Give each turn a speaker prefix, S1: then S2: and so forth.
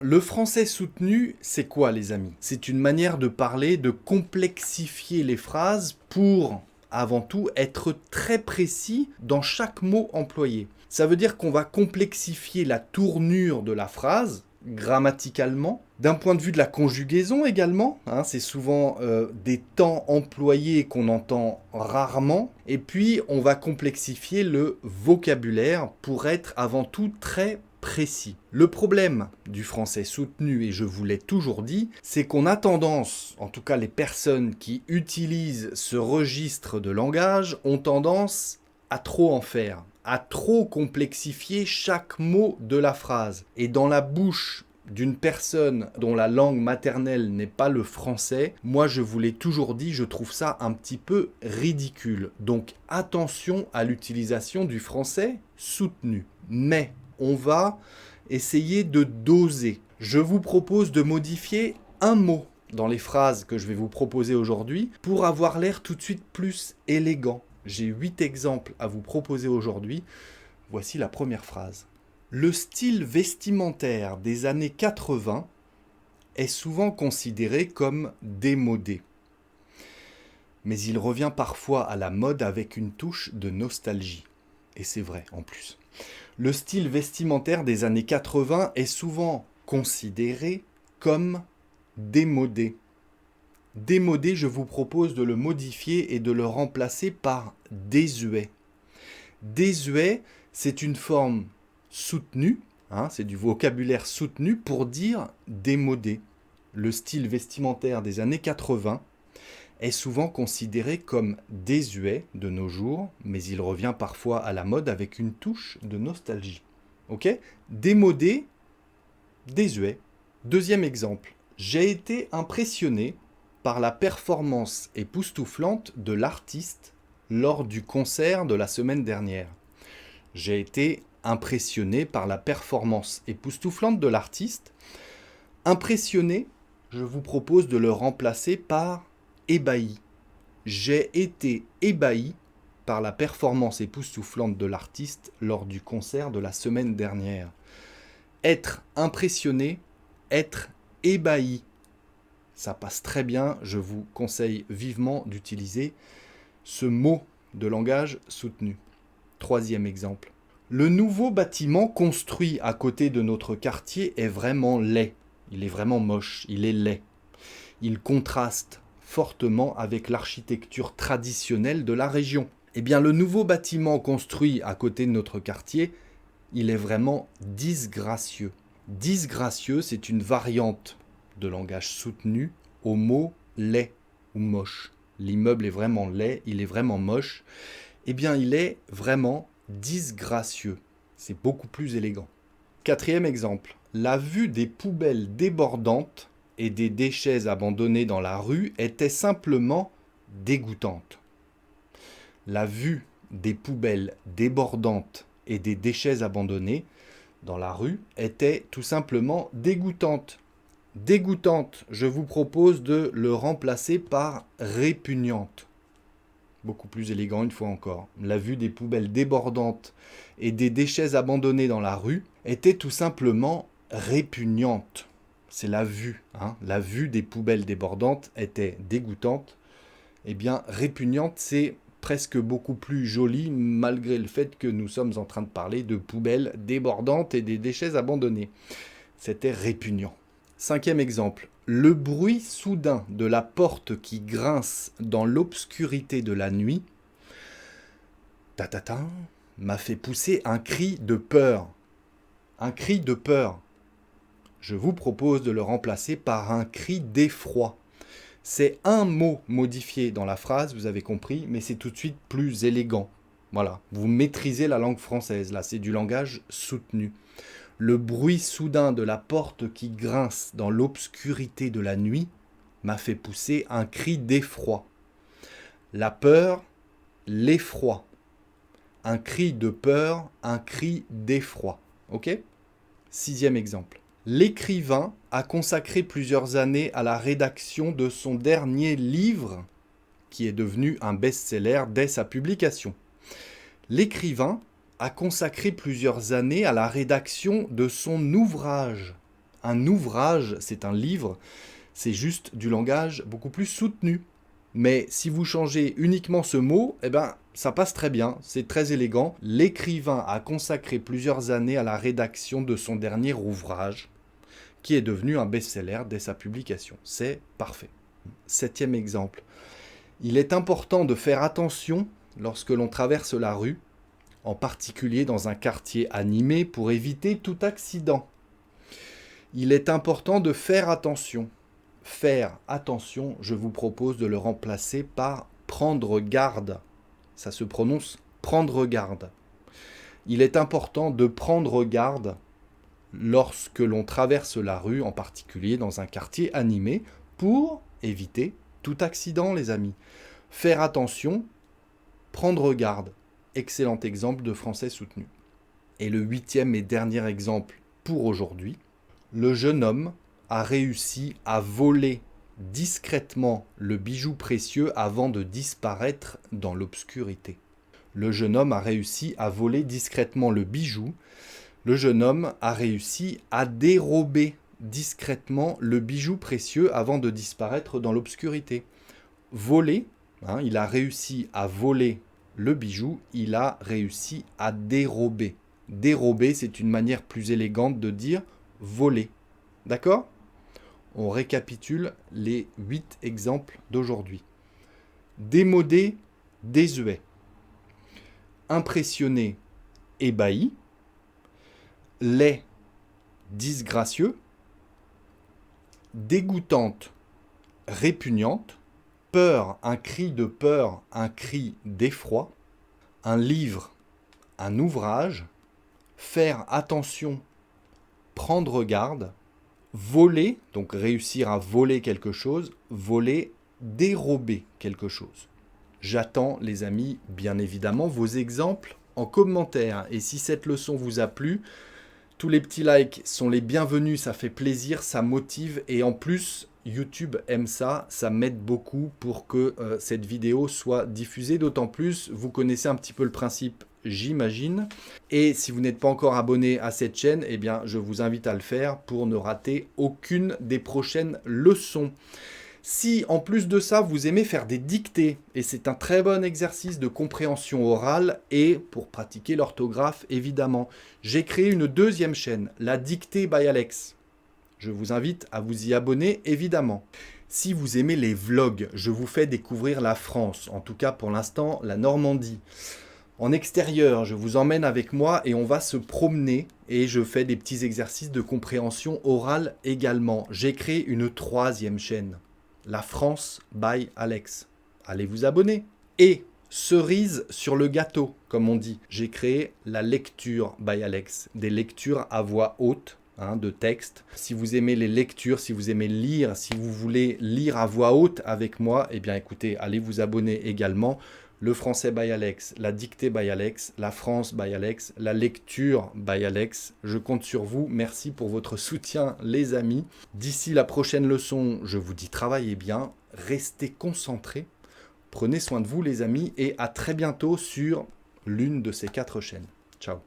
S1: Le français soutenu, c'est quoi les amis? C'est une manière de parler, de complexifier les phrases pour, avant tout, être très précis dans chaque mot employé. Ça veut dire qu'on va complexifier la tournure de la phrase, grammaticalement, d'un point de vue de la conjugaison également, hein, c'est souvent des temps employés qu'on entend rarement, et puis on va complexifier le vocabulaire pour être avant tout très précis. Le problème du français soutenu, et je vous l'ai toujours dit, c'est qu'on a tendance, en tout cas les personnes qui utilisent ce registre de langage, ont tendance à trop en faire, à trop complexifier chaque mot de la phrase. Et dans la bouche d'une personne dont la langue maternelle n'est pas le français, moi je vous l'ai toujours dit, je trouve ça un petit peu ridicule. Donc attention à l'utilisation du français soutenu. Mais on va essayer de doser. Je vous propose de modifier un mot dans les phrases que je vais vous proposer aujourd'hui pour avoir l'air tout de suite plus élégant. J'ai 8 exemples à vous proposer aujourd'hui. Voici la première phrase. Le style vestimentaire des années 80 est souvent considéré comme démodé. Mais il revient parfois à la mode avec une touche de nostalgie. Et c'est vrai en plus. Le style vestimentaire des années 80 est souvent considéré comme démodé. Démodé, je vous propose de le modifier et de le remplacer par désuet. Désuet, c'est une forme soutenue, hein, c'est du vocabulaire soutenu pour dire démodé. Le style vestimentaire des années 80 est souvent considéré comme désuet de nos jours, mais il revient parfois à la mode avec une touche de nostalgie. Ok ? Démodé, désuet. Deuxième exemple. J'ai été impressionné par la performance époustouflante de l'artiste lors du concert de la semaine dernière. J'ai été impressionné par la performance époustouflante de l'artiste. Impressionné, je vous propose de le remplacer par ébahi. J'ai été ébahi par la performance époustouflante de l'artiste lors du concert de la semaine dernière. Être impressionné, être ébahi. Ça passe très bien, je vous conseille vivement d'utiliser ce mot de langage soutenu. Troisième exemple. Le nouveau bâtiment construit à côté de notre quartier est vraiment laid. Il est vraiment moche, il est laid. Il contraste fortement avec l'architecture traditionnelle de la région. Eh bien, le nouveau bâtiment construit à côté de notre quartier, il est vraiment disgracieux. Disgracieux, c'est une variante de langage soutenu au mot laid ou moche. L'immeuble est vraiment laid, il est vraiment moche. Eh bien, il est vraiment disgracieux. C'est beaucoup plus élégant. Quatrième exemple. La vue des poubelles débordantes et des déchets abandonnés dans la rue était simplement dégoûtante. La vue des poubelles débordantes et des déchets abandonnés dans la rue était tout simplement dégoûtante. Dégoûtante, je vous propose de le remplacer par répugnante. Beaucoup plus élégant une fois encore. La vue des poubelles débordantes et des déchets abandonnés dans la rue était tout simplement répugnante. C'est la vue. Hein. La vue des poubelles débordantes était dégoûtante. Eh bien, répugnante, c'est presque beaucoup plus joli malgré le fait que nous sommes en train de parler de poubelles débordantes et des déchets abandonnés. C'était répugnant. Cinquième exemple. Le bruit soudain de la porte qui grince dans l'obscurité de la nuit m'a fait pousser un cri de peur. Un cri de peur. Je vous propose de le remplacer par un cri d'effroi. C'est un mot modifié dans la phrase, vous avez compris, mais c'est tout de suite plus élégant. Voilà, vous maîtrisez la langue française, là, c'est du langage soutenu. Le bruit soudain de la porte qui grince dans l'obscurité de la nuit m'a fait pousser un cri d'effroi. La peur, l'effroi. Un cri de peur, un cri d'effroi. Ok ? Sixième exemple. L'écrivain a consacré plusieurs années à la rédaction de son dernier livre, qui est devenu un best-seller dès sa publication. L'écrivain a consacré plusieurs années à la rédaction de son ouvrage, Un ouvrage, c'est un livre, c'est juste du langage beaucoup plus soutenu. Mais si vous changez uniquement ce mot, eh ben, ça passe très bien, c'est très élégant. L'écrivain a consacré plusieurs années à la rédaction de son dernier ouvrage, qui est devenu un best-seller dès sa publication. C'est parfait. 7e exemple. Il est important de faire attention lorsque l'on traverse la rue, en particulier dans un quartier animé, pour éviter tout accident. Il est important de faire attention. Faire attention, je vous propose de le remplacer par prendre garde. Ça se prononce prendre garde. Il est important de prendre garde lorsque l'on traverse la rue, en particulier dans un quartier animé, pour éviter tout accident, les amis. Faire attention, prendre garde. Excellent exemple de français soutenu. Et le 8e et dernier exemple pour aujourd'hui. Le jeune homme a réussi à voler discrètement le bijou précieux avant de disparaître dans l'obscurité. Le jeune homme a réussi à voler discrètement le bijou. Le jeune homme a réussi à dérober discrètement le bijou précieux avant de disparaître dans l'obscurité. Voler, il a réussi à voler le bijou, il a réussi à dérober. Dérober, c'est une manière plus élégante de dire voler. D'accord ? On récapitule les 8 exemples d'aujourd'hui. Démodé, désuet. Impressionné, ébahi. Laid, disgracieux. Dégoûtante, répugnante. Peur, un cri de peur, un cri d'effroi. Un livre, un ouvrage. Faire attention, prendre garde. Voler, donc réussir à voler quelque chose. Voler, dérober quelque chose. J'attends, les amis, bien évidemment, vos exemples en commentaire. Et si cette leçon vous a plu, tous les petits likes sont les bienvenus, ça fait plaisir, ça motive. Et en plus, YouTube aime ça, ça m'aide beaucoup pour que cette vidéo soit diffusée. D'autant plus, vous connaissez un petit peu le principe, j'imagine. Et si vous n'êtes pas encore abonné à cette chaîne, eh bien, je vous invite à le faire pour ne rater aucune des prochaines leçons. Si, en plus de ça, vous aimez faire des dictées, et c'est un très bon exercice de compréhension orale et pour pratiquer l'orthographe, évidemment, j'ai créé une 2e chaîne, la Dictée by Alex. Je vous invite à vous y abonner, évidemment. Si vous aimez les vlogs, je vous fais découvrir la France, en tout cas pour l'instant, la Normandie. En extérieur, je vous emmène avec moi et on va se promener et je fais des petits exercices de compréhension orale également. J'ai créé une 3e chaîne, la France by Alex. Allez vous abonner. Et cerise sur le gâteau, comme on dit, j'ai créé la lecture by Alex, des lectures à voix haute, de texte. Si vous aimez les lectures, si vous aimez lire, si vous voulez lire à voix haute avec moi, eh bien écoutez, allez vous abonner également. Le français by Alex, la dictée by Alex, la France by Alex, la lecture by Alex. Je compte sur vous. Merci pour votre soutien, les amis. D'ici la prochaine leçon, je vous dis travaillez bien, restez concentrés. Prenez soin de vous, les amis, et à très bientôt sur l'une de ces 4 chaînes. Ciao.